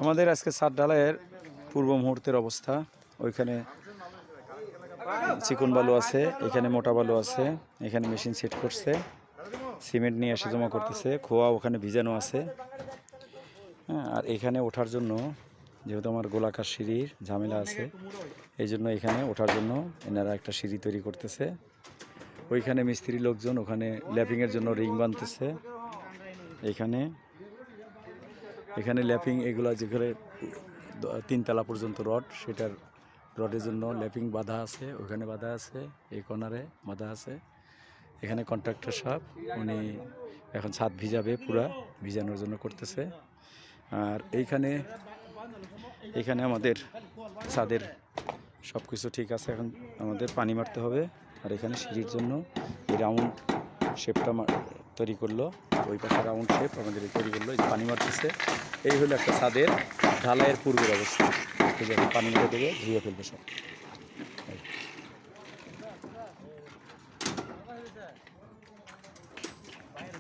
আমাদের আজকে ছাদ ঢালাইয়ের পূর্ব মুহূর্তের অবস্থা। ওইখানে চিকন বালু আছে, এখানে মোটা বালু আছে, এখানে মেশিন সেট করছে, সিমেন্ট নিয়ে এসে জমা করতেছে, খোয়া ওখানে ভিজানো আছে। হ্যাঁ, আর এখানে ওঠার জন্য যেহেতু আমার গোলাকার সিঁড়ির ঝামেলা আছে, এই জন্য এখানে ওঠার জন্য এনারা একটা সিঁড়ি তৈরি করতেছে। ওইখানে মিস্ত্রি লোকজন ওখানে ল্যাপিংয়ের জন্য রিং বাঁধতেছে। এখানে ল্যাপিং এগুলো যেখানে 3 তলা পর্যন্ত রড, সেটার রডের জন্য ল্যাপিং বাঁধা আছে, ওখানে বাঁধা আছে, এই কর্নারে বাঁধা আছে। এখানে কন্ট্রাক্টর সাহেব উনি এখন ছাদ ভিজাবে, পুরা ভিজানোর জন্য করতেছে। আর এইখানে আমাদের ছাদের সব কিছু ঠিক আছে, এখন আমাদের পানি মারতে হবে। আর এখানে সিঁড়ির জন্য এই রাউন্ড শেপটা তৈরি করলো, ওই পাশে রাউন্ড শেপ আমাদের তৈরি করলো, এই পানি মারতেছে। এই হলো একটা ছাদের ঢালাইয়ের পূর্বের অবস্থা। ঠিক আছে, পানি মেরে দেবে, ধুয়ে ফেলবে সব।